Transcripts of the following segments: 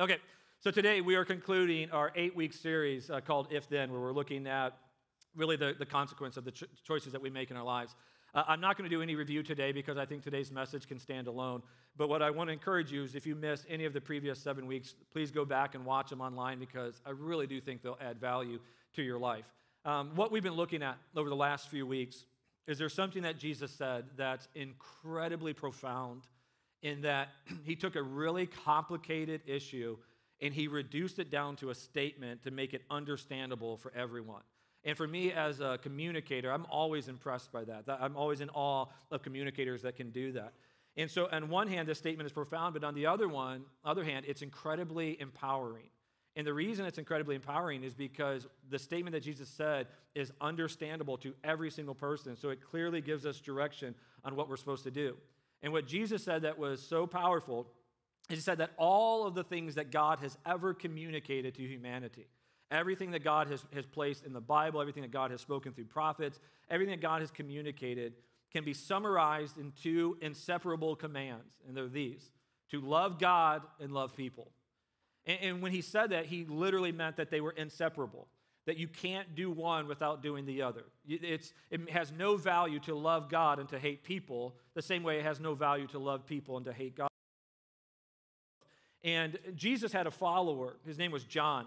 Okay, so today we are concluding our 8-week series called If Then, where we're looking at really the consequence of the choices that we make in our lives. I'm not going to do any review today because I think today's message can stand alone. But what I want to encourage you is if you missed any of the previous 7 weeks, please go back and watch them online because I really do think they'll add value to your life. What we've been looking at over the last few weeks is there something that Jesus said that's incredibly profound in that he took a really complicated issue and he reduced it down to a statement to make it understandable for everyone. And for me as a communicator, I'm always impressed by that. I'm always in awe of communicators that can do that. And so on one hand, this statement is profound, but on the other hand, it's incredibly empowering. And the reason it's incredibly empowering is because the statement that Jesus said is understandable to every single person. So it clearly gives us direction on what we're supposed to do. And what Jesus said that was so powerful is he said that all of the things that God has ever communicated to humanity, everything that God has placed in the Bible, everything that God has spoken through prophets, everything that God has communicated can be summarized in two inseparable commands. And they're these: to love God and love people. And when he said that, he literally meant that they were inseparable, that you can't do one without doing the other. It has no value to love God and to hate people, the same way it has no value to love people and to hate God. And Jesus had a follower. His name was John.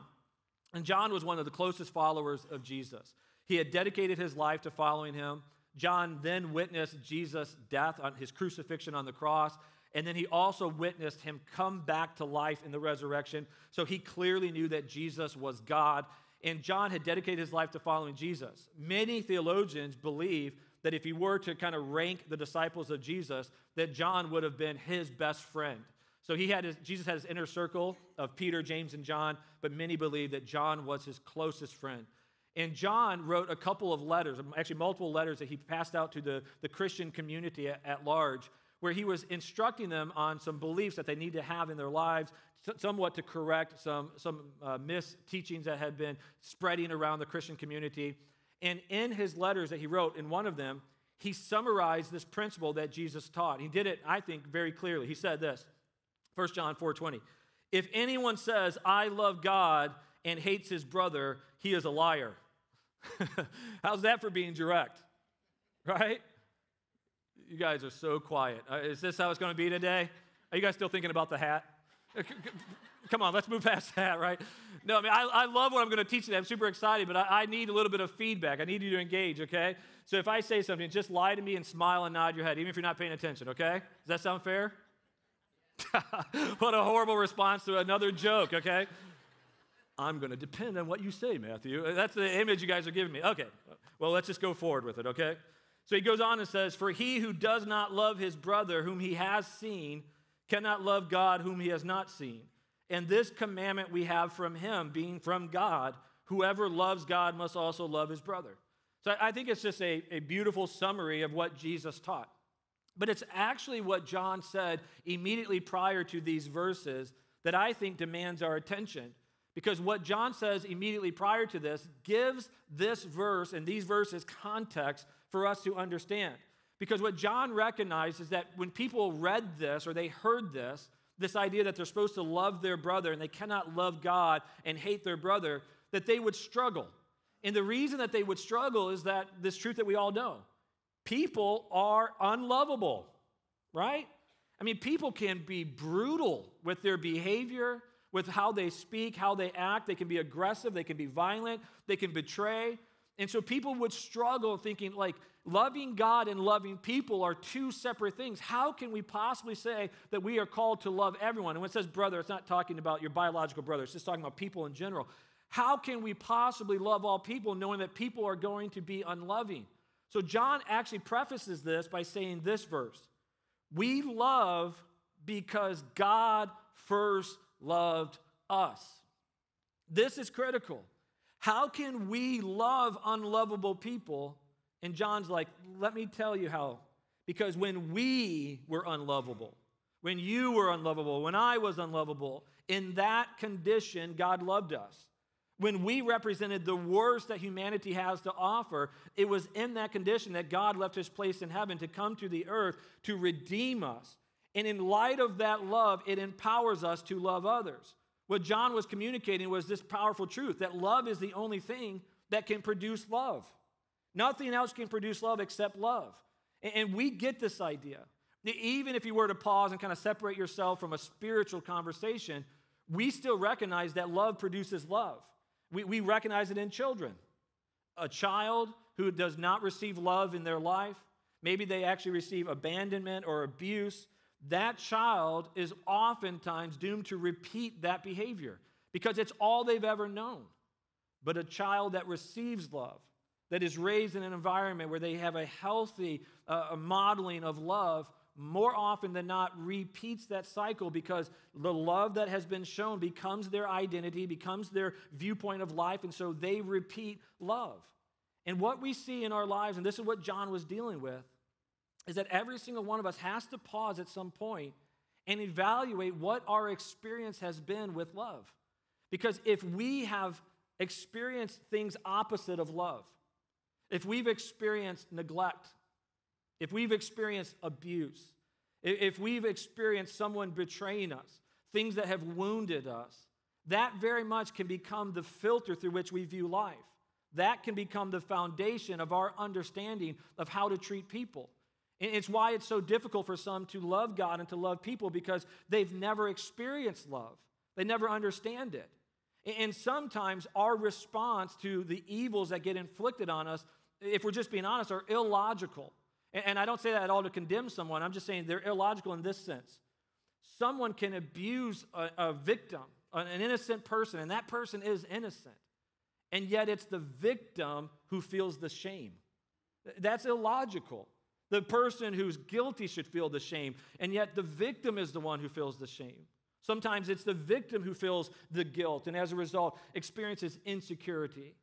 And John was one of the closest followers of Jesus. He had dedicated his life to following him. John then witnessed Jesus' death, on his crucifixion on the cross. And then he also witnessed him come back to life in the resurrection. So he clearly knew that Jesus was God. And John had dedicated his life to following Jesus. Many theologians believe that if he were to kind of rank the disciples of Jesus, that John would have been his best friend. So Jesus had his inner circle of Peter, James, and John, but many believe that John was his closest friend. And John wrote a couple of letters, actually multiple letters that he passed out to the Christian community at large, where he was instructing them on some beliefs that they need to have in their lives, somewhat to correct some mis-teachings that had been spreading around the Christian community. And in his letters that he wrote, in one of them, he summarized this principle that Jesus taught. He did it, I think, very clearly. He said this, 1 John 4:20, "If anyone says, 'I love God,' and hates his brother, he is a liar." How's that for being direct? Right? You guys are so quiet. Is this how it's going to be today? Are you guys still thinking about the hat? Come on, let's move past that, right? No, I mean, I love what I'm going to teach today. I'm super excited, but I need a little bit of feedback. I need you to engage, okay? So if I say something, just lie to me and smile and nod your head, even if you're not paying attention, okay? Does that sound fair? What a horrible response to another joke, okay? I'm going to depend on what you say, Matthew. That's the image you guys are giving me. Okay, well, let's just go forward with it, okay? So he goes on and says, "For he who does not love his brother whom he has seen cannot love God whom he has not seen. And this commandment we have from him, being from God, whoever loves God must also love his brother." So I think it's just a beautiful summary of what Jesus taught. But it's actually what John said immediately prior to these verses that I think demands our attention. Because what John says immediately prior to this gives this verse and these verses context for us to understand. Because what John recognized is that when people read this or they heard this idea that they're supposed to love their brother and they cannot love God and hate their brother, that they would struggle. And the reason that they would struggle is that this truth that we all know. People are unlovable, right? I mean, people can be brutal with their behavior, with how they speak, how they act. They can be aggressive, they can be violent, they can betray. And so people would struggle thinking, like, loving God and loving people are two separate things. How can we possibly say that we are called to love everyone? And when it says brother, it's not talking about your biological brother. It's just talking about people in general. How can we possibly love all people knowing that people are going to be unloving? So John actually prefaces this by saying this verse: "We love because God first loved us." This is critical. How can we love unlovable people? And John's like, let me tell you how. Because when we were unlovable, when you were unlovable, when I was unlovable, in that condition, God loved us. When we represented the worst that humanity has to offer, it was in that condition that God left his place in heaven to come to the earth to redeem us. And in light of that love, it empowers us to love others. What John was communicating was this powerful truth, that love is the only thing that can produce love. Nothing else can produce love except love. And we get this idea. Even if you were to pause and kind of separate yourself from a spiritual conversation, we still recognize that love produces love. We recognize it in children. A child who does not receive love in their life, maybe they actually receive abandonment or abuse, that child is oftentimes doomed to repeat that behavior because it's all they've ever known. But a child that receives love, that is raised in an environment where they have a healthy modeling of love, more often than not repeats that cycle because the love that has been shown becomes their identity, becomes their viewpoint of life, and so they repeat love. And what we see in our lives, and this is what John was dealing with, is that every single one of us has to pause at some point and evaluate what our experience has been with love. Because if we have experienced things opposite of love, if we've experienced neglect, if we've experienced abuse, if we've experienced someone betraying us, things that have wounded us, that very much can become the filter through which we view life. That can become the foundation of our understanding of how to treat people. And it's why it's so difficult for some to love God and to love people because they've never experienced love. They never understand it. And sometimes our response to the evils that get inflicted on us, if we're just being honest, are illogical. And I don't say that at all to condemn someone. I'm just saying they're illogical in this sense. Someone can abuse a victim, an innocent person, and that person is innocent. And yet it's the victim who feels the shame. That's illogical. The person who's guilty should feel the shame, and yet the victim is the one who feels the shame. Sometimes it's the victim who feels the guilt, and as a result, experiences insecurity.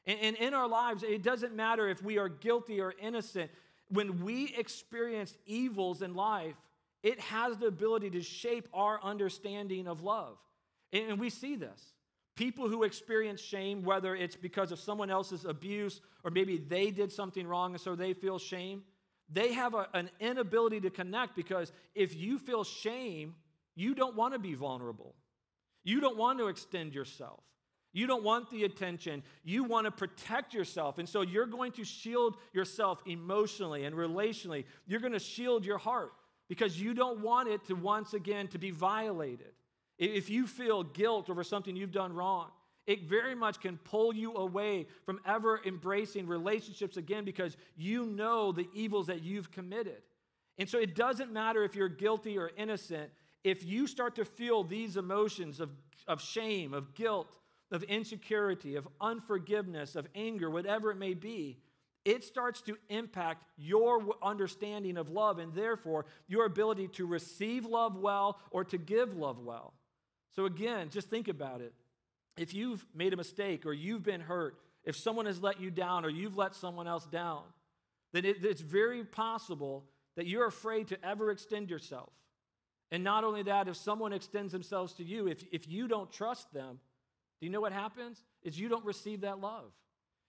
And in our lives, it doesn't matter if we are guilty or innocent. When we experience evils in life, it has the ability to shape our understanding of love. And we see this. People who experience shame, whether it's because of someone else's abuse or maybe they did something wrong and so they feel shame, they have an inability to connect because if you feel shame, you don't want to be vulnerable. You don't want to extend yourself. You don't want the attention. You want to protect yourself. And so you're going to shield yourself emotionally and relationally. You're going to shield your heart because you don't want it to once again to be violated. If you feel guilt over something you've done wrong, it very much can pull you away from ever embracing relationships again because you know the evils that you've committed. And so it doesn't matter if you're guilty or innocent. If you start to feel these emotions of shame, of guilt, of insecurity, of unforgiveness, of anger, whatever it may be, it starts to impact your understanding of love and therefore your ability to receive love well or to give love well. So again, just think about it. If you've made a mistake or you've been hurt, if someone has let you down or you've let someone else down, then it's very possible that you're afraid to ever extend yourself. And not only that, if someone extends themselves to you, if you don't trust them, do you know what happens? Is you don't receive that love.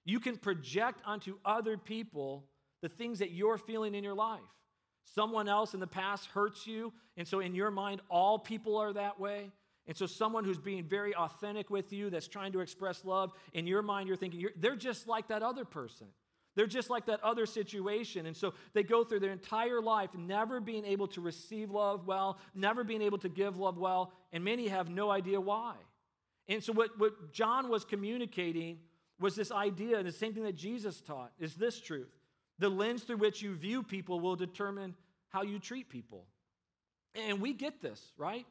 You can project onto other people the things that you're feeling in your life. Someone else in the past hurts you, and so in your mind, all people are that way. And so someone who's being very authentic with you, that's trying to express love, in your mind you're thinking, they're just like that other person. They're just like that other situation. And so they go through their entire life never being able to receive love well, never being able to give love well, and many have no idea why. And so what John was communicating was this idea, and the same thing that Jesus taught, is this truth. The lens through which you view people will determine how you treat people. And we get this, right?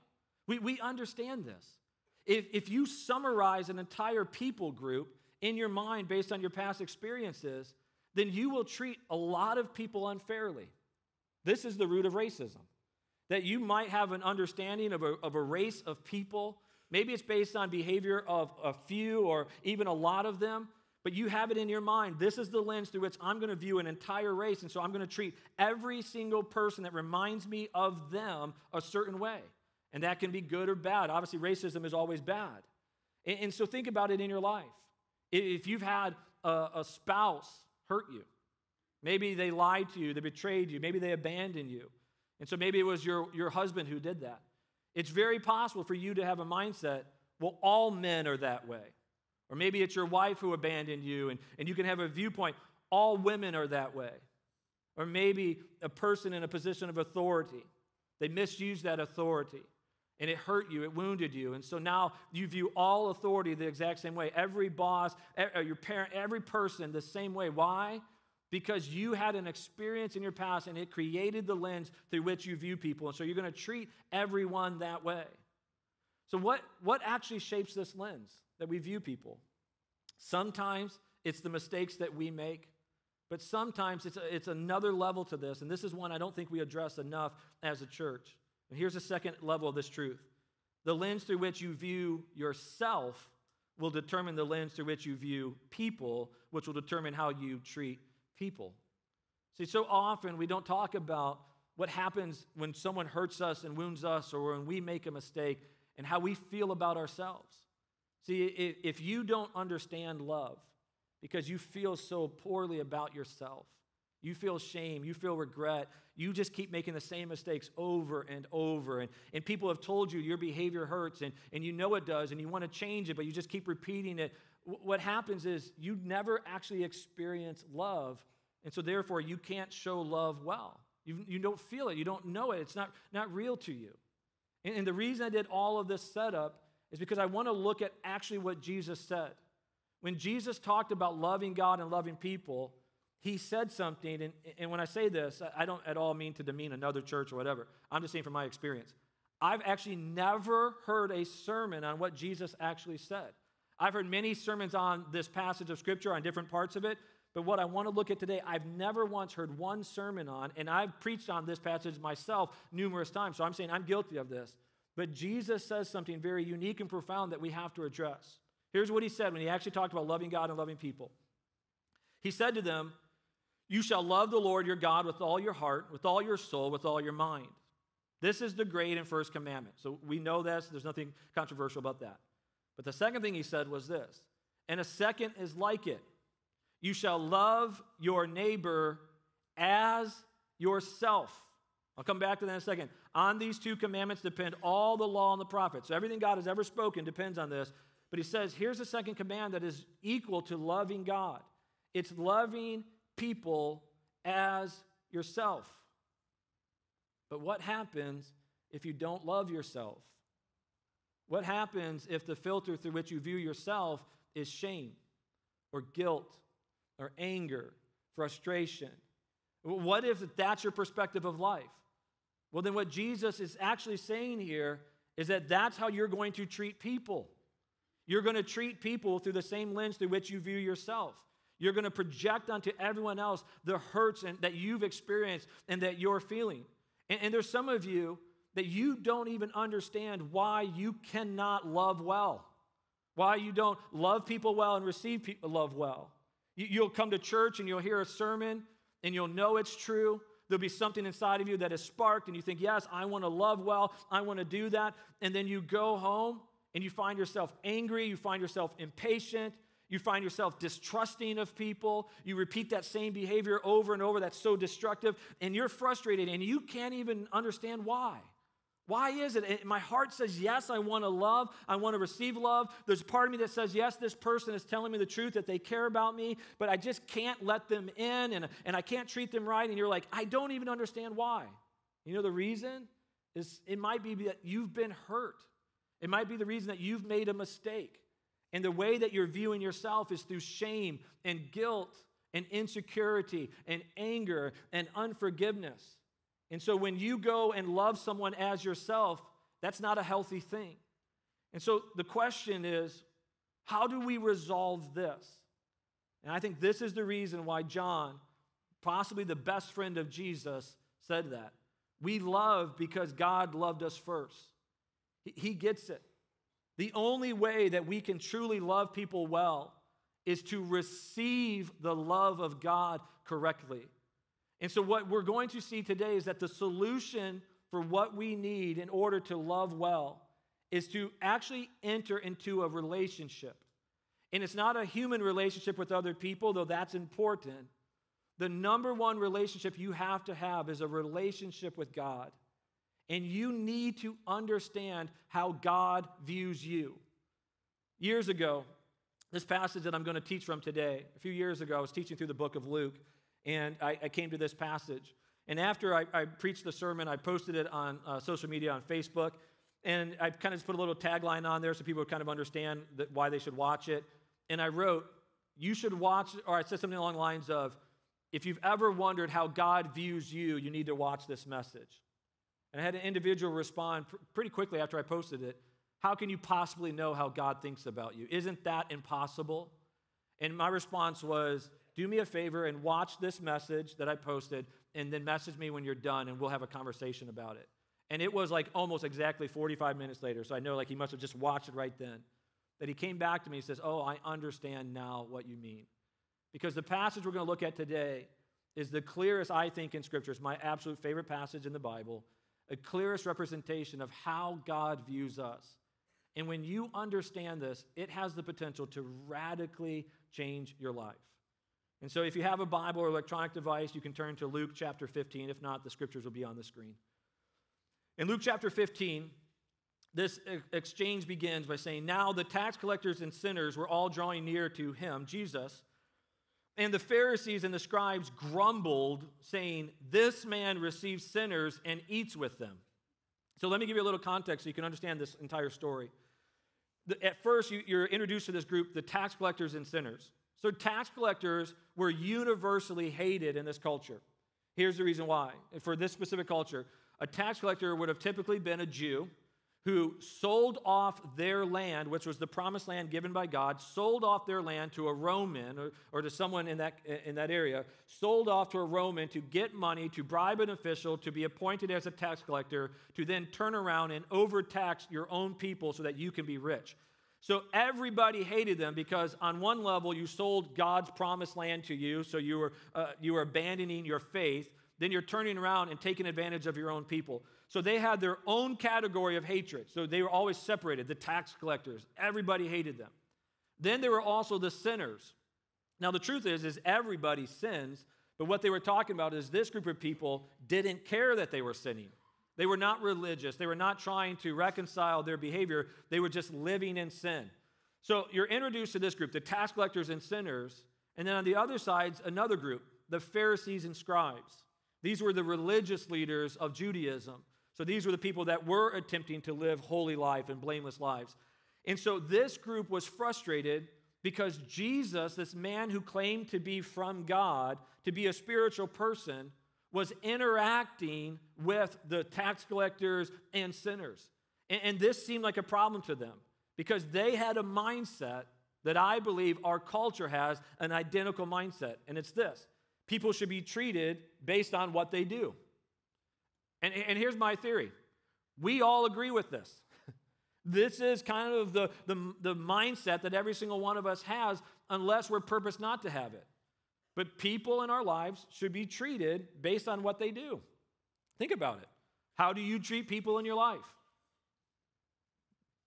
We understand this. If you summarize an entire people group in your mind based on your past experiences, then you will treat a lot of people unfairly. This is the root of racism. That you might have an understanding of a race of people. Maybe it's based on behavior of a few or even a lot of them, but you have it in your mind. This is the lens through which I'm going to view an entire race, and so I'm going to treat every single person that reminds me of them a certain way. And that can be good or bad. Obviously, racism is always bad. And so think about it in your life. If you've had a spouse hurt you, maybe they lied to you, they betrayed you, maybe they abandoned you, and so maybe it was your husband who did that. It's very possible for you to have a mindset, well, all men are that way. Or maybe it's your wife who abandoned you, and you can have a viewpoint, all women are that way. Or maybe a person in a position of authority, they misused that authority, and it hurt you, it wounded you, and so now you view all authority the exact same way. Every boss, your parent, every person the same way. Why? Because you had an experience in your past, and it created the lens through which you view people, and so you're going to treat everyone that way. So what actually shapes this lens that we view people? Sometimes it's the mistakes that we make, but sometimes it's another level to this, and this is one I don't think we address enough as a church. And here's a second level of this truth. The lens through which you view yourself will determine the lens through which you view people, which will determine how you treat people. See, so often we don't talk about what happens when someone hurts us and wounds us, or when we make a mistake, and how we feel about ourselves. See, if you don't understand love because you feel so poorly about yourself, you feel shame, you feel regret, you just keep making the same mistakes over and over, and people have told you your behavior hurts, and you know it does, and you want to change it, but you just keep repeating it. What happens is you never actually experience love, and so therefore you can't show love well. You don't feel it, you don't know it, it's not real to you. And the reason I did all of this setup is because I want to look at actually what Jesus said. When Jesus talked about loving God and loving people, he said something, and when I say this, I don't at all mean to demean another church or whatever. I'm just saying from my experience. I've actually never heard a sermon on what Jesus actually said. I've heard many sermons on this passage of Scripture, on different parts of it, but what I want to look at today, I've never once heard one sermon on, and I've preached on this passage myself numerous times, so I'm saying I'm guilty of this. But Jesus says something very unique and profound that we have to address. Here's what he said when he actually talked about loving God and loving people. He said to them, "You shall love the Lord your God with all your heart, with all your soul, with all your mind. This is the great and first commandment." So we know this. There's nothing controversial about that. But the second thing he said was this, "And a second is like it. You shall love your neighbor as yourself." I'll come back to that in a second. On these two commandments depend all the law and the prophets. So everything God has ever spoken depends on this. But he says, here's the second command that is equal to loving God. It's loving people as yourself. But what happens if you don't love yourself? What happens if the filter through which you view yourself is shame or guilt or anger, frustration? What if that's your perspective of life? Well, then what Jesus is actually saying here is that that's how you're going to treat people. You're going to treat people through the same lens through which you view yourself. You're going to project onto everyone else the hurts that you've experienced and that you're feeling. And there's some of you that you don't even understand why you cannot love well, why you don't love people well and receive love well. You'll come to church and you'll hear a sermon and you'll know it's true. There'll be something inside of you that is sparked and you think, yes, I want to love well, I want to do that. And then you go home and you find yourself angry, you find yourself impatient, you find yourself distrusting of people, you repeat that same behavior over and over that's so destructive, and you're frustrated and you can't even understand why. Why is it? My heart says, yes, I want to love. I want to receive love. There's a part of me that says, yes, this person is telling me the truth, that they care about me, but I just can't let them in, and I can't treat them right. And you're like, I don't even understand why. You know the reason? It might be that you've been hurt. It might be the reason that you've made a mistake. And the way that you're viewing yourself is through shame and guilt and insecurity and anger and unforgiveness. And so when you go and love someone as yourself, that's not a healthy thing. And so the question is, how do we resolve this? And I think this is the reason why John, possibly the best friend of Jesus, said that. We love because God loved us first. He gets it. The only way that we can truly love people well is to receive the love of God correctly. And so what we're going to see today is that the solution for what we need in order to love well is to actually enter into a relationship. And it's not a human relationship with other people, though that's important. The number one relationship you have to have is a relationship with God. And you need to understand how God views you. Years ago, this passage that I'm going to teach from today, a few years ago, I was teaching through the book of Luke, and I came to this passage. And after I preached the sermon, I posted it on social media, on Facebook, and I kind of just put a little tagline on there so people would kind of understand why they should watch it. And I wrote, you should watch, or I said something along the lines of, if you've ever wondered how God views you, you need to watch this message. And I had an individual respond pretty quickly after I posted it, how can you possibly know how God thinks about you? Isn't that impossible? And my response was, do me a favor and watch this message that I posted, and then message me when you're done, and we'll have a conversation about it. And it was like almost exactly 45 minutes later, so I know like he must have just watched it right then, that he came back to me and says, oh, I understand now what you mean. Because the passage we're going to look at today is the clearest, I think, in Scripture. It's my absolute favorite passage in the Bible, a clearest representation of how God views us. And when you understand this, it has the potential to radically change your life. And so if you have a Bible or electronic device, you can turn to Luke chapter 15. If not, the scriptures will be on the screen. In Luke chapter 15, this exchange begins by saying, now the tax collectors and sinners were all drawing near to him, Jesus, and the Pharisees and the scribes grumbled, saying, this man receives sinners and eats with them. So let me give you a little context so you can understand this entire story. At first, you're introduced to this group, the tax collectors and sinners. So tax collectors were universally hated in this culture. Here's the reason why. For this specific culture, a tax collector would have typically been a Jew who sold off their land, which was the promised land given by God, sold off their land to a Roman or to someone in that area, sold off to a Roman to get money, to bribe an official, to be appointed as a tax collector, to then turn around and overtax your own people so that you can be rich. So everybody hated them because on one level you sold God's promised land to you, so you were abandoning your faith. Then you're turning around and taking advantage of your own people. So they had their own category of hatred. So they were always separated, the tax collectors. Everybody hated them. Then there were also the sinners. Now the truth is everybody sins, but what they were talking about is this group of people didn't care that they were sinning. They were not religious. They were not trying to reconcile their behavior. They were just living in sin. So you're introduced to this group, the tax collectors and sinners, and then on the other side's another group, the Pharisees and scribes. These were the religious leaders of Judaism. So these were the people that were attempting to live holy life and blameless lives. And so this group was frustrated because Jesus, this man who claimed to be from God, to be a spiritual person, was interacting with the tax collectors and sinners. And this seemed like a problem to them because they had a mindset that I believe our culture has, an identical mindset. And it's this: people should be treated based on what they do. And here's my theory. We all agree with this. This is kind of the mindset that every single one of us has, unless we're purposed not to have it. But people in our lives should be treated based on what they do. Think about it. How do you treat people in your life?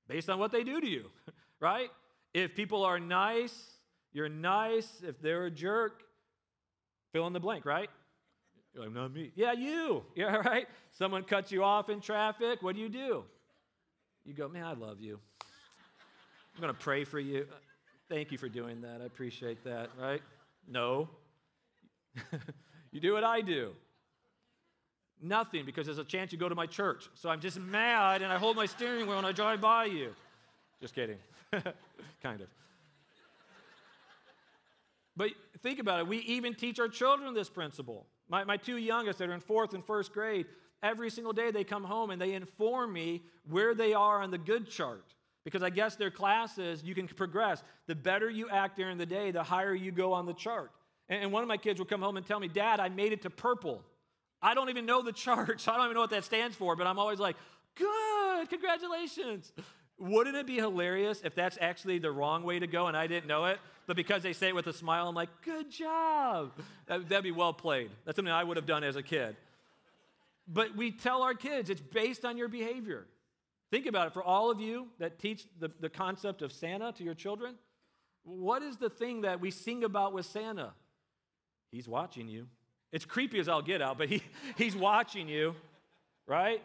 Based on what they do to you, right? If people are nice, you're nice. If they're a jerk, fill in the blank, right? You're like, not me. Yeah, you. Yeah, right? Someone cuts you off in traffic. What do? You go, man, I love you. I'm going to pray for you. Thank you for doing that. I appreciate that, right? No. You do what I do. Nothing, because there's a chance you go to my church. So I'm just mad, and I hold my steering wheel, and I drive by you. Just kidding. Kind of. But think about it. We even teach our children this principle. My two youngest that are in 4th and 1st grade, every single day they come home and they inform me where they are on the good chart. Because I guess their classes, you can progress. The better you act during the day, the higher you go on the chart. And one of my kids will come home and tell me, Dad, I made it to purple. I don't even know the chart, so I don't even know what that stands for, but I'm always like, good, congratulations. Wouldn't it be hilarious if that's actually the wrong way to go and I didn't know it? But because they say it with a smile, I'm like, good job. That'd be well played. That's something I would have done as a kid. But we tell our kids it's based on your behavior. Think about it. For all of you that teach the concept of Santa to your children, what is the thing that we sing about with Santa? He's watching you. It's creepy as I'll get out, but he's watching you, right?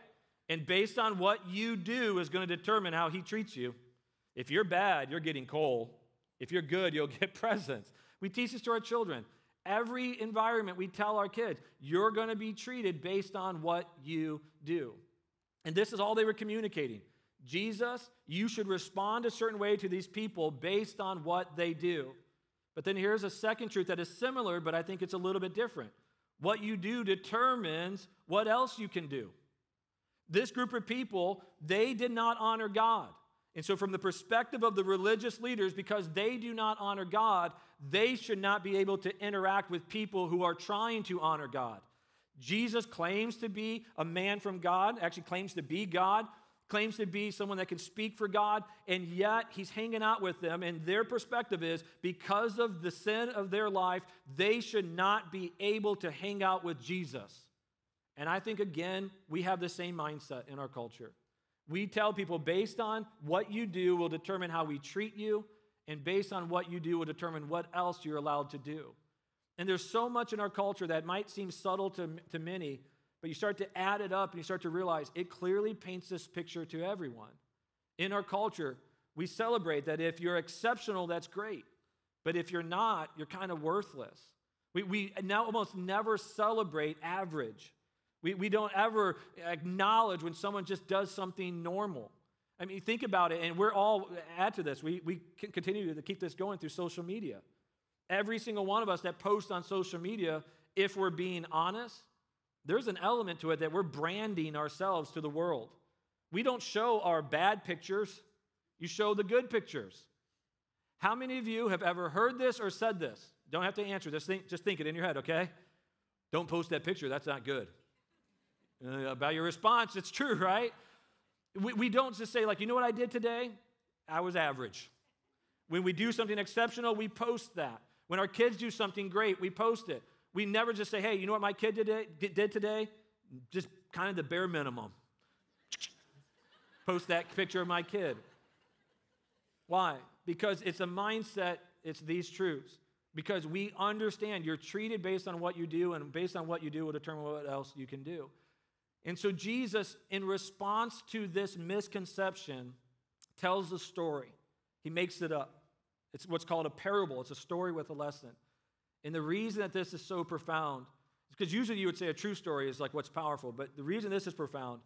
And based on what you do is going to determine how he treats you. If you're bad, you're getting coal. If you're good, you'll get presents. We teach this to our children. Every environment we tell our kids, you're going to be treated based on what you do. And this is all they were communicating. Jesus, you should respond a certain way to these people based on what they do. But then here's a second truth that is similar, but I think it's a little bit different. What you do determines what else you can do. This group of people, they did not honor God. And so from the perspective of the religious leaders, because they do not honor God, they should not be able to interact with people who are trying to honor God. Jesus claims to be a man from God, actually claims to be God, claims to be someone that can speak for God, and yet he's hanging out with them, and their perspective is because of the sin of their life, they should not be able to hang out with Jesus. And I think, again, we have the same mindset in our culture. We tell people based on what you do will determine how we treat you, and based on what you do will determine what else you're allowed to do. And there's so much in our culture that might seem subtle to many, but you start to add it up and you start to realize it clearly paints this picture to everyone. In our culture, we celebrate that if you're exceptional, that's great. But if you're not, you're kind of worthless. We now almost never celebrate average. We don't ever acknowledge when someone just does something normal. I mean, think about it, and we're all, add to this, we can continue to keep this going through social media. Every single one of us that posts on social media, if we're being honest, there's an element to it that we're branding ourselves to the world. We don't show our bad pictures. You show the good pictures. How many of you have ever heard this or said this? Don't have to answer. Just think it in your head, okay? Don't post that picture. That's not good. About your response, it's true, right? We don't just say, like, you know what I did today? I was average. When we do something exceptional, we post that. When our kids do something great, we post it. We never just say, hey, you know what my kid did today? Just kind of the bare minimum. Post that picture of my kid. Why? Because it's a mindset, it's these truths. Because we understand you're treated based on what you do, and based on what you do will determine what else you can do. And so Jesus, in response to this misconception, tells a story. He makes it up. It's what's called a parable. It's a story with a lesson. And the reason that this is so profound is because usually you would say a true story is like what's powerful, but the reason this is profound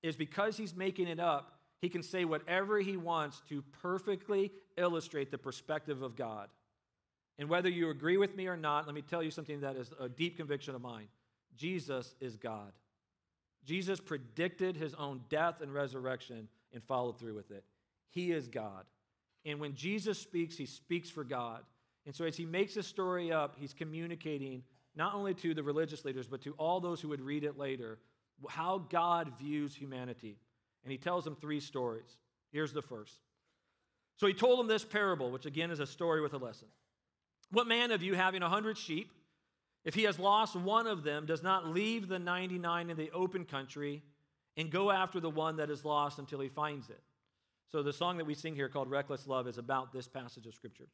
is because he's making it up, he can say whatever he wants to perfectly illustrate the perspective of God. And whether you agree with me or not, let me tell you something that is a deep conviction of mine. Jesus is God. Jesus predicted his own death and resurrection and followed through with it. He is God. And when Jesus speaks, he speaks for God. And so as he makes this story up, he's communicating not only to the religious leaders, but to all those who would read it later, how God views humanity. And he tells them 3 stories. Here's the first. So he told them this parable, which again is a story with a lesson. What man of you, having 100 sheep, if he has lost one of them, does not leave the 99 in the open country and go after the one that is lost until he finds it? So the song that we sing here called Reckless Love is about this passage of Scripture.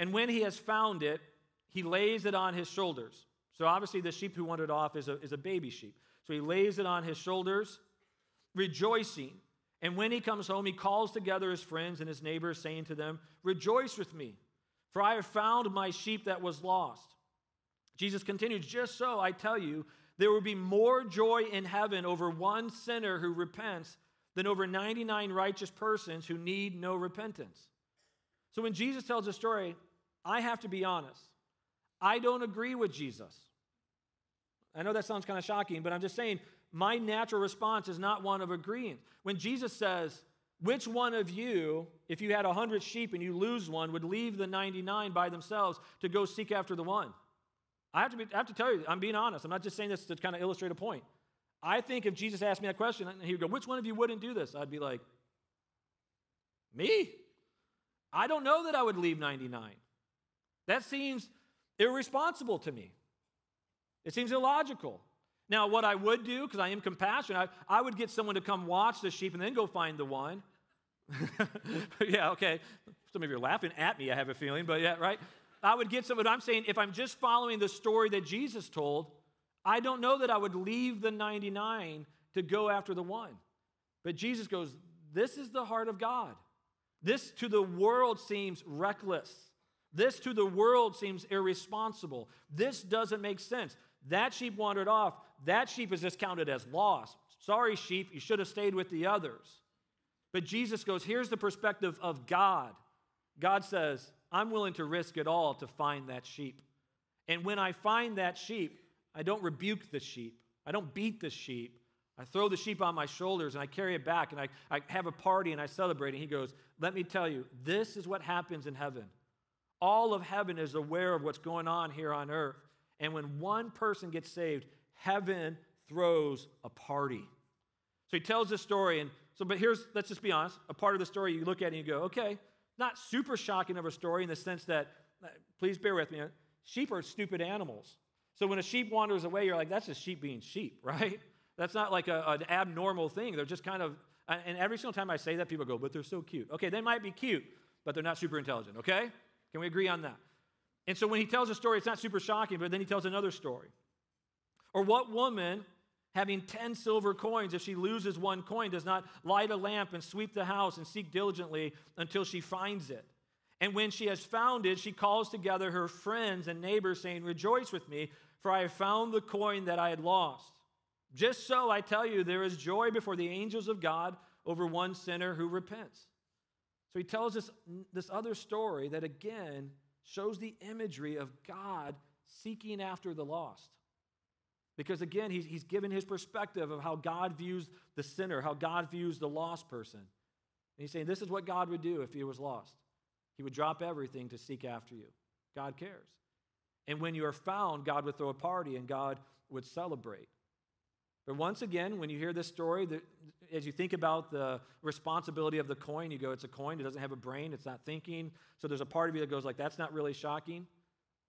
And when he has found it, he lays it on his shoulders. So obviously the sheep who wandered off is a baby sheep. So he lays it on his shoulders, rejoicing. And when he comes home, he calls together his friends and his neighbors, saying to them, rejoice with me, for I have found my sheep that was lost. Jesus continues, just so I tell you, there will be more joy in heaven over one sinner who repents than over 99 righteous persons who need no repentance. So when Jesus tells a story, I have to be honest. I don't agree with Jesus. I know that sounds kind of shocking, but I'm just saying my natural response is not one of agreeing. When Jesus says, which one of you, if you had 100 sheep and you lose one, would leave the 99 by themselves to go seek after the one? I have to tell you, I'm being honest. I'm not just saying this to kind of illustrate a point. I think if Jesus asked me that question, and he would go, which one of you wouldn't do this? I'd be like, me? I don't know that I would leave 99. That seems irresponsible to me. It seems illogical. Now, what I would do, because I am compassionate, I would get someone to come watch the sheep and then go find the one. Yeah, okay. Some of you are laughing at me, I have a feeling, but yeah, right? I would get someone. I'm saying if I'm just following the story that Jesus told, I don't know that I would leave the 99 to go after the one. But Jesus goes, this is the heart of God. This to the world seems reckless. This to the world seems irresponsible. This doesn't make sense. That sheep wandered off. That sheep is just counted as lost. Sorry, sheep, you should have stayed with the others. But Jesus goes, here's the perspective of God. God says, I'm willing to risk it all to find that sheep. And when I find that sheep, I don't rebuke the sheep. I don't beat the sheep. I throw the sheep on my shoulders and I carry it back and I have a party and I celebrate. And he goes, let me tell you, this is what happens in heaven. All of heaven is aware of what's going on here on earth. And when one person gets saved, heaven throws a party. So he tells this story. But let's just be honest. A part of the story you look at and you go, okay, not super shocking of a story in the sense that, please bear with me, sheep are stupid animals. So when a sheep wanders away, you're like, that's just sheep being sheep, right? That's not like an abnormal thing. They're just kind of, and every single time I say that, people go, but they're so cute. Okay, they might be cute, but they're not super intelligent, okay? Can we agree on that? And so when he tells a story, it's not super shocking, but then he tells another story. Or what woman, having 10 silver coins, if she loses one coin, does not light a lamp and sweep the house and seek diligently until she finds it? And when she has found it, she calls together her friends and neighbors, saying, rejoice with me, for I have found the coin that I had lost. Just so, I tell you, there is joy before the angels of God over one sinner who repents. So he tells us this other story that, again, shows the imagery of God seeking after the lost. Because, again, he's given his perspective of how God views the sinner, how God views the lost person. And he's saying this is what God would do if he was lost. He would drop everything to seek after you. God cares. And when you are found, God would throw a party and God would celebrate. But once again, when you hear this story, as you think about the responsibility of the coin, you go, it's a coin, it doesn't have a brain, it's not thinking. So there's a part of you that goes like, that's not really shocking.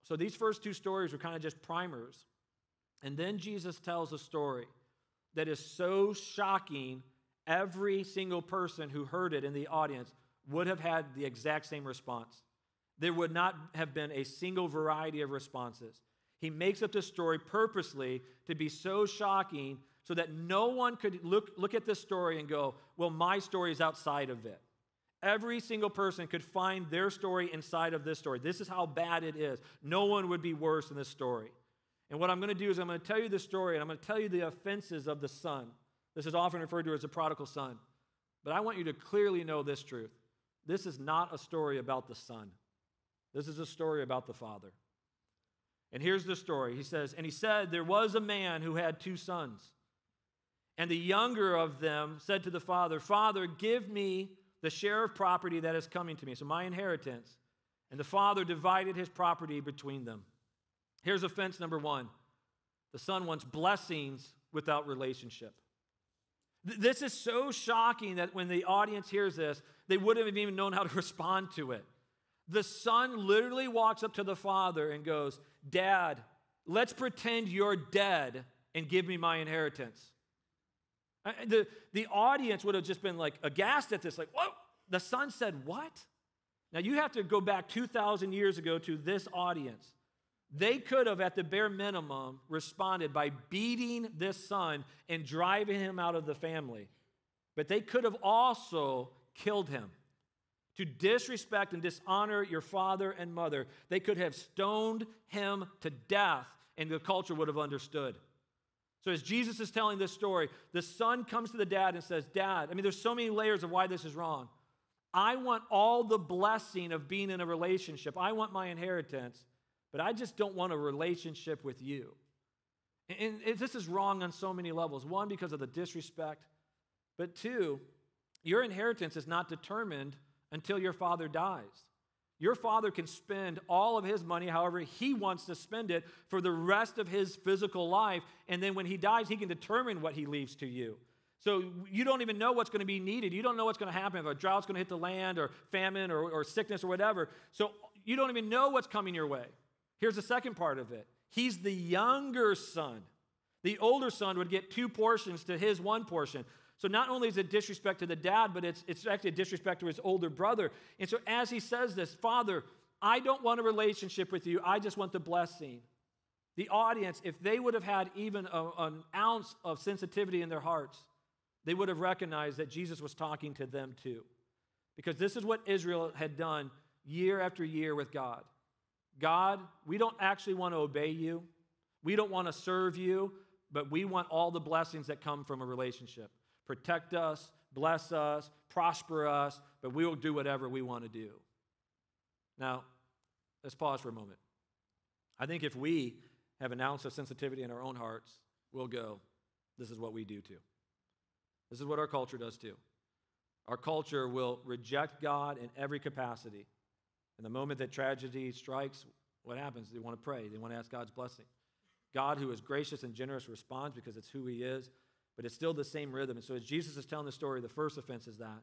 So these first two stories were kind of just primers. And then Jesus tells a story that is so shocking, every single person who heard it in the audience would have had the exact same response. There would not have been a single variety of responses. He makes up this story purposely to be so shocking so that no one could look at this story and go, well, my story is outside of it. Every single person could find their story inside of this story. This is how bad it is. No one would be worse than this story. And what I'm going to do is I'm going to tell you the story, and I'm going to tell you the offenses of the son. This is often referred to as the prodigal son. But I want you to clearly know this truth. This is not a story about the son. This is a story about the father. And here's the story. He says, and he said, there was a man who had 2 sons. And the younger of them said to the father, Father, give me the share of property that is coming to me, so my inheritance. And the father divided his property between them. Here's offense number 1. The son wants blessings without relationship. This is so shocking that when the audience hears this, they wouldn't have even known how to respond to it. The son literally walks up to the father and goes, Dad, let's pretend you're dead and give me my inheritance. The audience would have just been like aghast at this, like, whoa, the son said what? Now you have to go back 2,000 years ago to this audience. They could have, at the bare minimum, responded by beating this son and driving him out of the family. But they could have also killed him. To disrespect and dishonor your father and mother, they could have stoned him to death, and the culture would have understood. So as Jesus is telling this story, the son comes to the dad and says, Dad, there's so many layers of why this is wrong. I want all the blessing of being in a relationship. I want my inheritance, but I just don't want a relationship with you. And this is wrong on so many levels. 1, because of the disrespect. But 2, your inheritance is not determined until your father dies. Your father can spend all of his money however he wants to spend it for the rest of his physical life, and then when he dies, he can determine what he leaves to you. So you don't even know what's going to be needed. You don't know what's going to happen, if a drought's going to hit the land, or famine, or sickness, or whatever. So you don't even know what's coming your way. Here's the second part of it. He's the younger son. The older son would get 2 portions to his 1 portion. So not only is it disrespect to the dad, but it's actually a disrespect to his older brother. And so as he says this, Father, I don't want a relationship with you. I just want the blessing. The audience, if they would have had even an ounce of sensitivity in their hearts, they would have recognized that Jesus was talking to them too. Because this is what Israel had done year after year with God. God, we don't actually want to obey you. We don't want to serve you, but we want all the blessings that come from a relationship. Protect us, bless us, prosper us, but we will do whatever we want to do. Now, let's pause for a moment. I think if we have an ounce of sensitivity in our own hearts, we'll go, this is what we do too. This is what our culture does too. Our culture will reject God in every capacity. And the moment that tragedy strikes, what happens? They want to pray. They want to ask God's blessing. God, who is gracious and generous, responds because it's who he is, but it's still the same rhythm. And so as Jesus is telling the story, the first offense is that.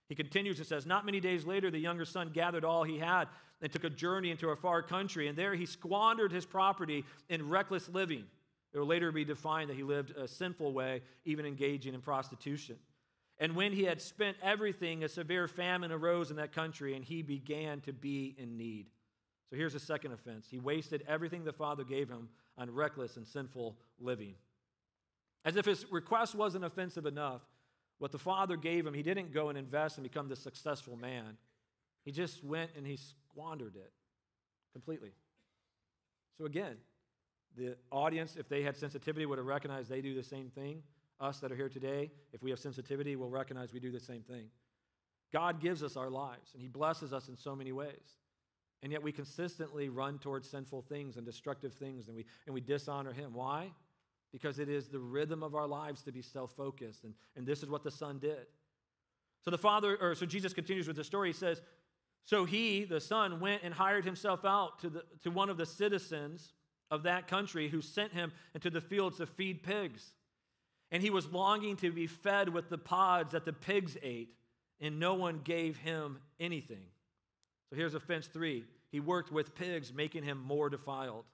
He continues and says, not many days later, the younger son gathered all he had and took a journey into a far country, and there he squandered his property in reckless living. It will later be defined that he lived a sinful way, even engaging in prostitution. And when he had spent everything, a severe famine arose in that country, and he began to be in need. So here's the second offense. He wasted everything the Father gave him on reckless and sinful living. As if his request wasn't offensive enough, what the Father gave him, he didn't go and invest and become the successful man. He just went and he squandered it completely. So again, the audience, if they had sensitivity, would have recognized they do the same thing. Us that are here today, if we have sensitivity, we'll recognize we do the same thing. God gives us our lives, and he blesses us in so many ways. And yet we consistently run towards sinful things and destructive things, and we dishonor him. Why? Because it is the rhythm of our lives to be self-focused, and this is what the son did. So Jesus continues with the story. He says, so he, the son, went and hired himself out to one of the citizens of that country who sent him into the fields to feed pigs. And he was longing to be fed with the pods that the pigs ate, and no one gave him anything. So here's offense 3. He worked with pigs, making him more defiled.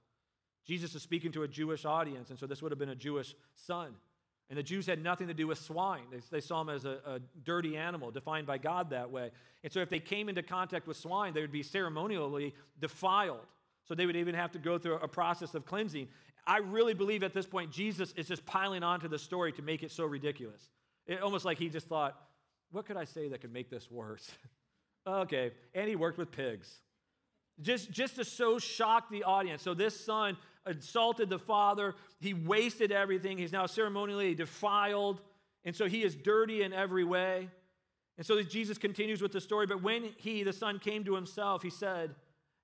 Jesus is speaking to a Jewish audience, and so this would have been a Jewish son. And the Jews had nothing to do with swine. They saw him as a dirty animal, defined by God that way. And so if they came into contact with swine, they would be ceremonially defiled. So they would even have to go through a process of cleansing. I really believe at this point, Jesus is just piling onto the story to make it so ridiculous. It almost like he just thought, what could I say that could make this worse? Okay, and he worked with pigs. Just to so shock the audience. So this son insulted the father. He wasted everything. He's now ceremonially defiled. And so he is dirty in every way. And so Jesus continues with the story. But when he, the son, came to himself, he said,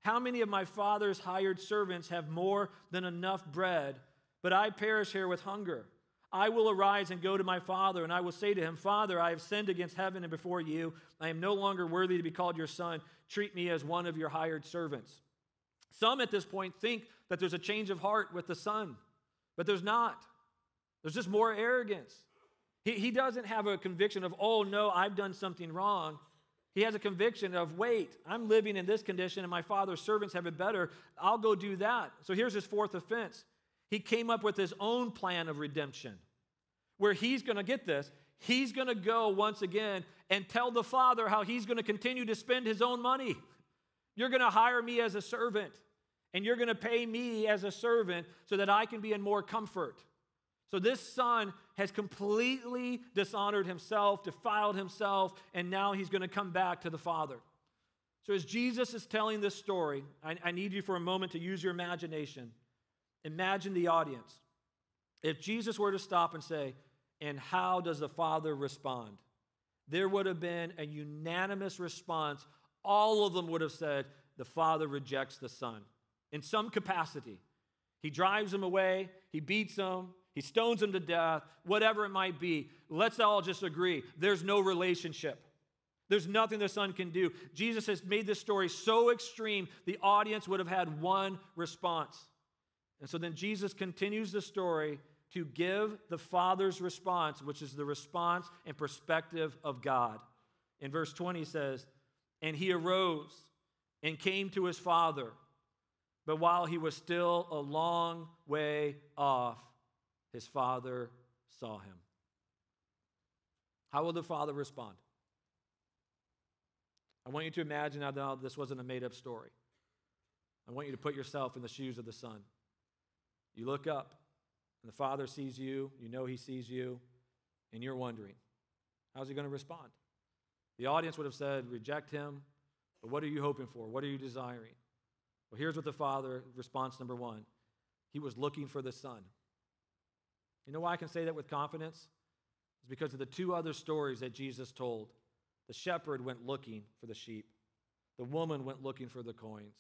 how many of my father's hired servants have more than enough bread, but I perish here with hunger? I will arise and go to my father, and I will say to him, Father, I have sinned against heaven and before you. I am no longer worthy to be called your son. Treat me as one of your hired servants. Some at this point think that there's a change of heart with the son, but there's not. There's just more arrogance. He doesn't have a conviction of, oh, no, I've done something wrong. He has a conviction of, wait, I'm living in this condition and my father's servants have it better. I'll go do that. So here's his fourth offense. He came up with his own plan of redemption where he's going to get this. He's going to go once again and tell the father how he's going to continue to spend his own money. You're going to hire me as a servant and you're going to pay me as a servant so that I can be in more comfort. So this son has completely dishonored himself, defiled himself, and now he's going to come back to the Father. So as Jesus is telling this story, I need you for a moment to use your imagination. Imagine the audience. If Jesus were to stop and say, and how does the Father respond? There would have been a unanimous response. All of them would have said, the Father rejects the Son in some capacity. He drives him away, he beats him, he stones him to death, whatever it might be. Let's all just agree, there's no relationship. There's nothing the son can do. Jesus has made this story so extreme, the audience would have had one response. And so then Jesus continues the story to give the Father's response, which is the response and perspective of God. In verse 20 it says, and he arose and came to his father, but while he was still a long way off, his father saw him. How will the father respond? I want you to imagine now this wasn't a made-up story. I want you to put yourself in the shoes of the son. You look up, and the father sees you, you know he sees you, and you're wondering, how's he going to respond? The audience would have said, reject him, but what are you hoping for? What are you desiring? Well, here's what the father, response number one, he was looking for the son. You know why I can say that with confidence? It's because of the two other stories that Jesus told. The shepherd went looking for the sheep. The woman went looking for the coins.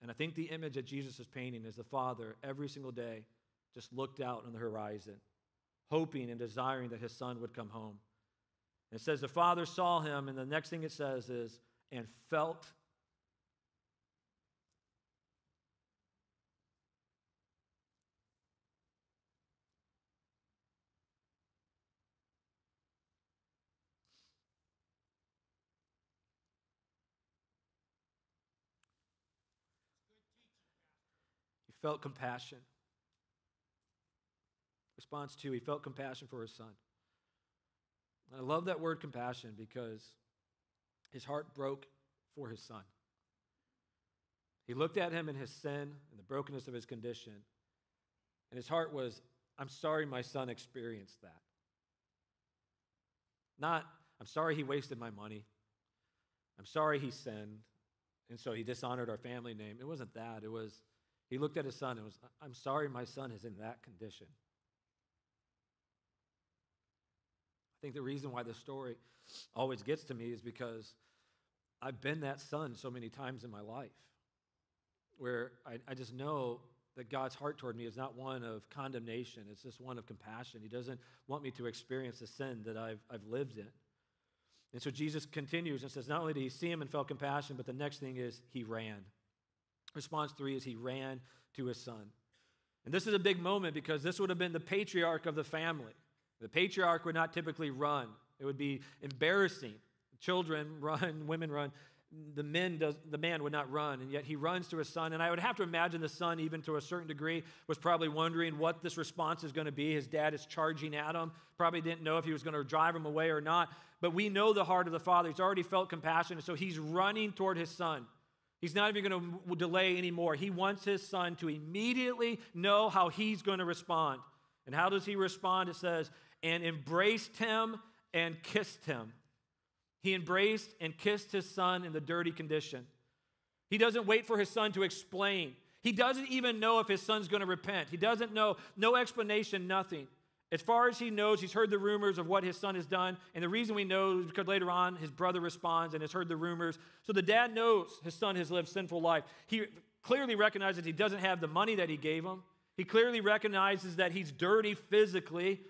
And I think the image that Jesus is painting is the father every single day just looked out on the horizon, hoping and desiring that his son would come home. And it says the father saw him, and the next thing it says is, and felt. He felt compassion. Response 2, he felt compassion for his son. And I love that word compassion because his heart broke for his son. He looked at him in his sin and the brokenness of his condition, and his heart was, I'm sorry my son experienced that. Not, I'm sorry he wasted my money. I'm sorry he sinned, and so he dishonored our family name. It wasn't that. It was, he looked at his son and was, I'm sorry my son is in that condition. I think the reason why this story always gets to me is because I've been that son so many times in my life where I just know that God's heart toward me is not one of condemnation. It's just one of compassion. He doesn't want me to experience the sin that I've lived in. And so Jesus continues and says, not only did he see him and felt compassion, but the next thing is he ran. Response 3 is he ran to his son. And this is a big moment because this would have been the patriarch of the family. The patriarch would not typically run. It would be embarrassing. Children run, women run. The man would not run, and yet he runs to his son. And I would have to imagine the son, even to a certain degree, was probably wondering what this response is going to be. His dad is charging at him. Probably didn't know if he was going to drive him away or not. But we know the heart of the father. He's already felt compassion, and so he's running toward his son. He's not even going to delay anymore. He wants his son to immediately know how he's going to respond. And how does he respond? It says, and embraced him and kissed him. He embraced and kissed his son in the dirty condition. He doesn't wait for his son to explain. He doesn't even know if his son's going to repent. He doesn't know, no explanation, nothing. As far as he knows, he's heard the rumors of what his son has done. And the reason we know is because later on, his brother responds and has heard the rumors. So the dad knows his son has lived sinful life. He clearly recognizes he doesn't have the money that he gave him. He clearly recognizes that he's dirty physically.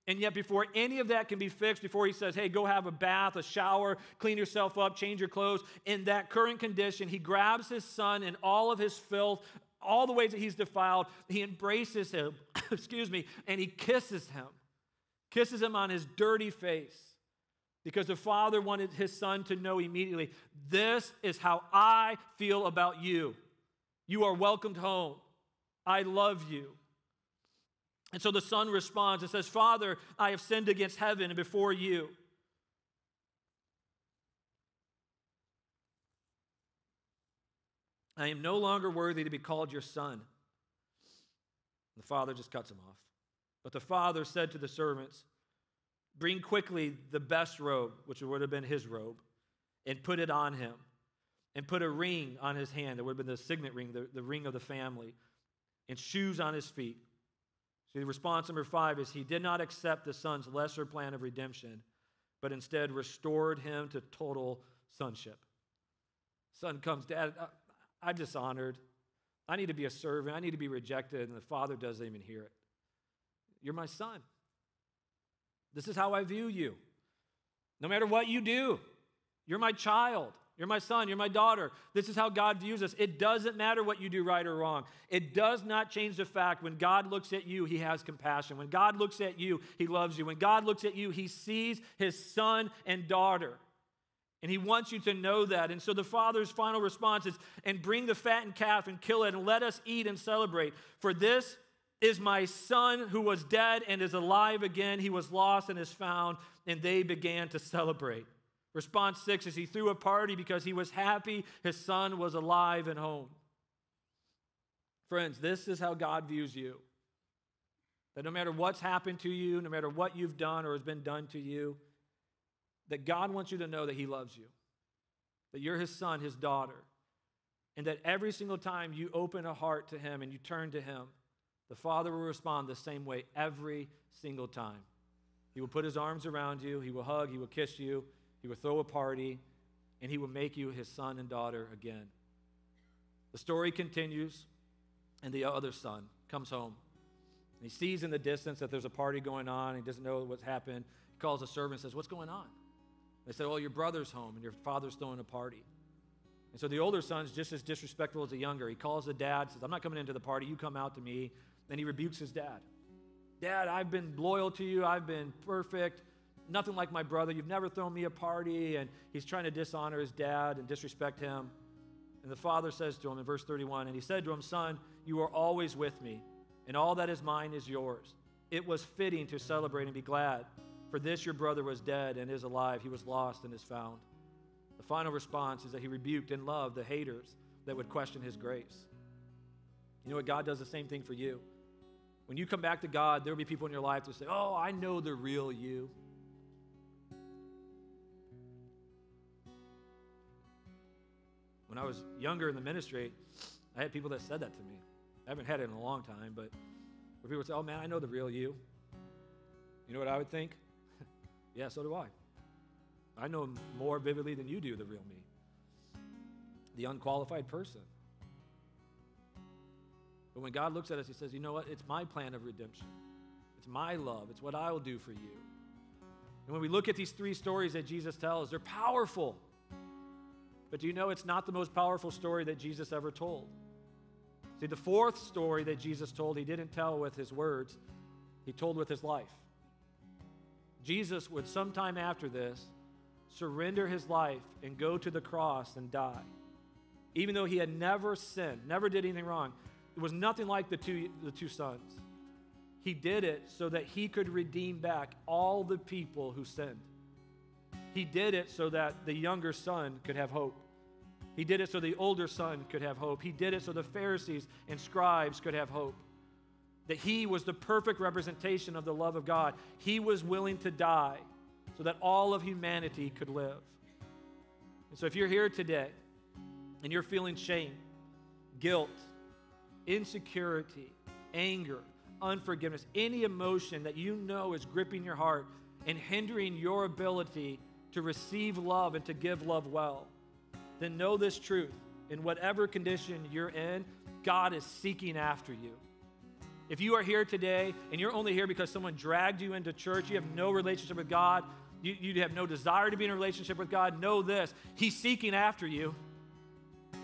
And yet before any of that can be fixed, before he says, hey, go have a bath, a shower, clean yourself up, change your clothes, in that current condition, he grabs his son in all of his filth, all the ways that he's defiled. He embraces him, and he kisses him on his dirty face, because the father wanted his son to know immediately, this is how I feel about you. You are welcomed home. I love you. And so the son responds and says, Father, I have sinned against heaven and before you. I am no longer worthy to be called your son. The father just cuts him off. But the father said to the servants, bring quickly the best robe, which would have been his robe, and put it on him. And put a ring on his hand, that would have been the signet ring, the ring of the family, and shoes on his feet. See, response number 5 is he did not accept the son's lesser plan of redemption, but instead restored him to total sonship. Son comes, Dad, I'm dishonored. I need to be a servant. I need to be rejected. And the father doesn't even hear it. You're my son. This is how I view you. No matter what you do, you're my child. You're my son, you're my daughter. This is how God views us. It doesn't matter what you do right or wrong. It does not change the fact when God looks at you, he has compassion. When God looks at you, he loves you. When God looks at you, he sees his son and daughter. And he wants you to know that. And so the father's final response is, and bring the fattened calf and kill it and let us eat and celebrate. For this is my son who was dead and is alive again. He was lost and is found. And they began to celebrate. Response 6 is he threw a party because he was happy his son was alive and home. Friends, this is how God views you. That no matter what's happened to you, no matter what you've done or has been done to you, that God wants you to know that he loves you, that you're his son, his daughter, and that every single time you open a heart to him and you turn to him, the Father will respond the same way every single time. He will put his arms around you, he will hug, he will kiss you, he will throw a party, and he will make you his son and daughter again. The story continues, and the other son comes home. And he sees in the distance that there's a party going on. He doesn't know what's happened. He calls the servant and says, "What's going on?" They said, "Oh, your brother's home, and your father's throwing a party." And so the older son's just as disrespectful as the younger. He calls the dad, says, "I'm not coming into the party. You come out to me." Then he rebukes his dad. "Dad, I've been loyal to you. I've been perfect. Nothing like my brother. You've never thrown me a party." And he's trying to dishonor his dad and disrespect him. And the father says to him in verse 31, and he said to him, "Son, you are always with me, and all that is mine is yours. It was fitting to celebrate and be glad. For this your brother was dead and is alive. He was lost and is found." The final response is that he rebuked and loved the haters that would question his grace. You know what? God does the same thing for you. When you come back to God, there will be people in your life that say, "Oh, I know the real you." When I was younger in the ministry, I had people that said that to me. I haven't had it in a long time, but where people would say, "Oh man, I know the real you." You know what I would think? Yeah, so do I. I know more vividly than you do the real me. The unqualified person. But when God looks at us, he says, "You know what? It's my plan of redemption. It's my love. It's what I will do for you." And when we look at these three stories that Jesus tells, they're powerful. But do you know it's not the most powerful story that Jesus ever told? See, the fourth story that Jesus told, he didn't tell with his words. He told with his life. Jesus would sometime after this surrender his life and go to the cross and die. Even though he had never sinned, never did anything wrong. It was nothing like the two sons. He did it so that he could redeem back all the people who sinned. He did it so that the younger son could have hope. He did it so the older son could have hope. He did it so the Pharisees and scribes could have hope. That he was the perfect representation of the love of God. He was willing to die so that all of humanity could live. And so if you're here today and you're feeling shame, guilt, insecurity, anger, unforgiveness, any emotion that you know is gripping your heart and hindering your ability to receive love and to give love well, then know this truth. In whatever condition you're in, God is seeking after you. If you are here today and you're only here because someone dragged you into church, you have no relationship with God, you have no desire to be in a relationship with God, know this. He's seeking after you.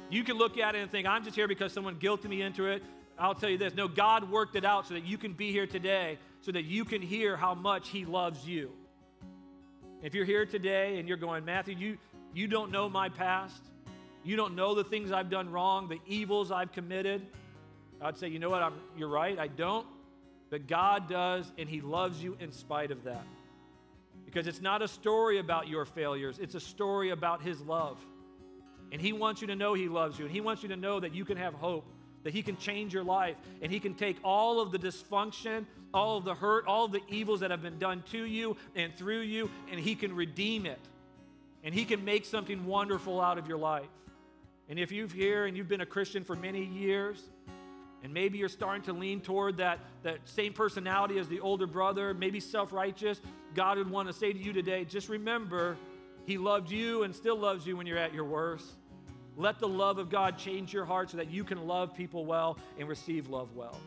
You can look at it and think, "I'm just here because someone guilted me into it." I'll tell you this. No, God worked it out so that you can be here today, so that you can hear how much he loves you. If you're here today and you're going, "Matthew, you don't know my past. You don't know the things I've done wrong, the evils I've committed." I'd say, "You know what? You're right. I don't. But God does, and he loves you in spite of that. Because it's not a story about your failures. It's a story about his love. And he wants you to know he loves you. And he wants you to know that you can have hope, that he can change your life, and he can take all of the dysfunction, all of the hurt, all of the evils that have been done to you and through you, and he can redeem it. And he can make something wonderful out of your life. And if you're here and you've been a Christian for many years, and maybe you're starting to lean toward that same personality as the older brother, maybe self-righteous, God would want to say to you today, just remember, he loved you and still loves you when you're at your worst. Let the love of God change your heart so that you can love people well and receive love well.